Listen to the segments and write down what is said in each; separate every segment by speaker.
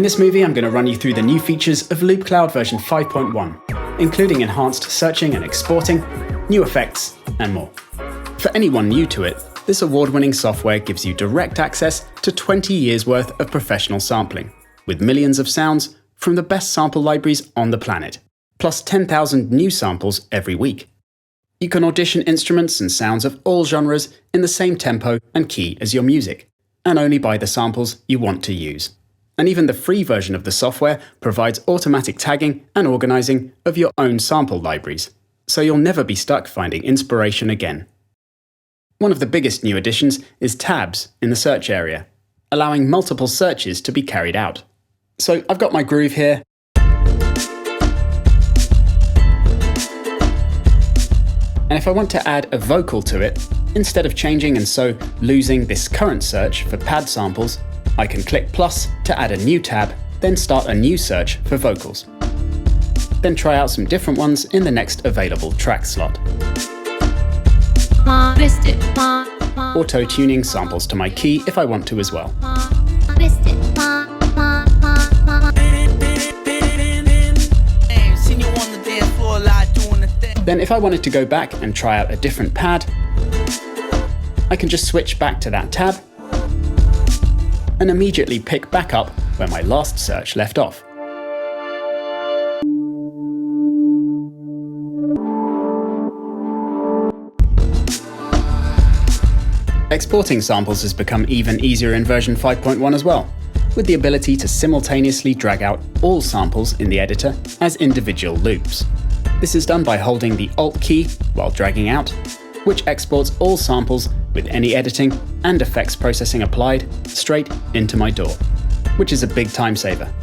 Speaker 1: this movie, I'm going to run you through the new features of Loopcloud version 5.1, including enhanced searching and exporting, new effects, and more. For anyone new to it, this award-winning software gives you direct access to 20 years worth of professional sampling, with millions of sounds from the best sample libraries on the planet, plus 10,000 new samples every week. You can audition instruments and sounds of all genres in the same tempo and key as your music, and only buy the samples you want to use. And even the free version of the software provides automatic tagging and organizing of your own sample libraries, so you'll never be stuck finding inspiration again. One of the biggest new additions is tabs in the search area, allowing multiple searches to be carried out. So I've got my groove here. And if I want to add a vocal to it, instead of changing and so losing this current search for pad samples, I can click plus to add a new tab, then start a new search for vocals. Then try out some different ones in the next available track slot. Auto-tuning samples to my key if I want to as well. Then if I wanted to go back and try out a different pad, I can just switch back to that tab and immediately pick back up where my last search left off. Exporting samples has become even easier in version 5.1 as well, with the ability to simultaneously drag out all samples in the editor as individual loops. This is done by holding the Alt key while dragging out, which exports all samples with any editing and effects processing applied straight into my DAW, which is a big time saver.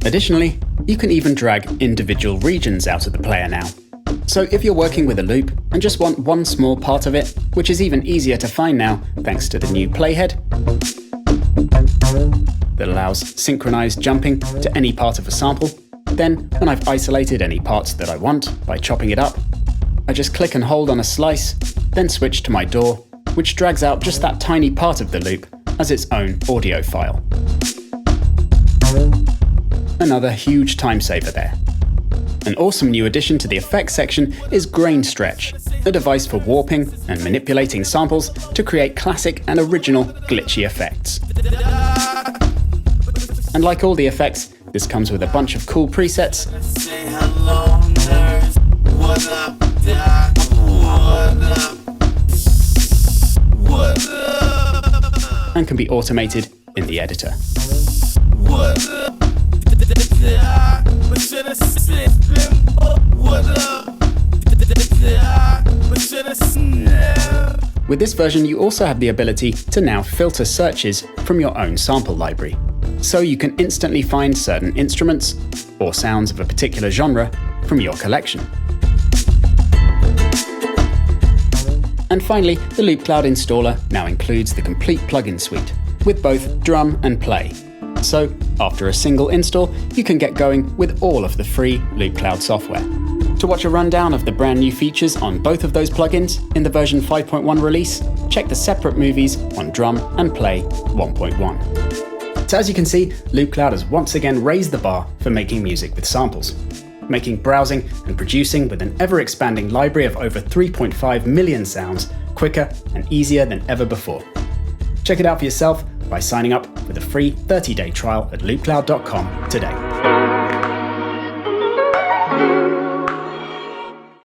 Speaker 1: Additionally, you can even drag individual regions out of the player now. So if you're working with a loop and just want one small part of it, which is even easier to find now thanks to the new playhead that allows synchronized jumping to any part of a sample, then when I've isolated any parts that I want by chopping it up, I just click and hold on a slice, then switch to my DAW, which drags out just that tiny part of the loop as its own audio file. Another huge time saver there. An awesome new addition to the effects section is Grain Stretch, a device for warping and manipulating samples to create classic and original glitchy effects. And like all the effects, this comes with a bunch of cool presets and can be automated in the editor. With this version, you also have the ability to now filter searches from your own sample library, so you can instantly find certain instruments or sounds of a particular genre from your collection. And finally, the Loopcloud installer now includes the complete plugin suite, with both drum and play. So, after a single install, you can get going with all of the free Loopcloud software. To watch a rundown of the brand new features on both of those plugins in the version 5.1 release, check the separate movies on Drum and Play 1.1. So as you can see, Loopcloud has once again raised the bar for making music with samples, making browsing and producing with an ever-expanding library of over 3.5 million sounds quicker and easier than ever before. Check it out for yourself by signing up with a free 30-day trial at loopcloud.com today.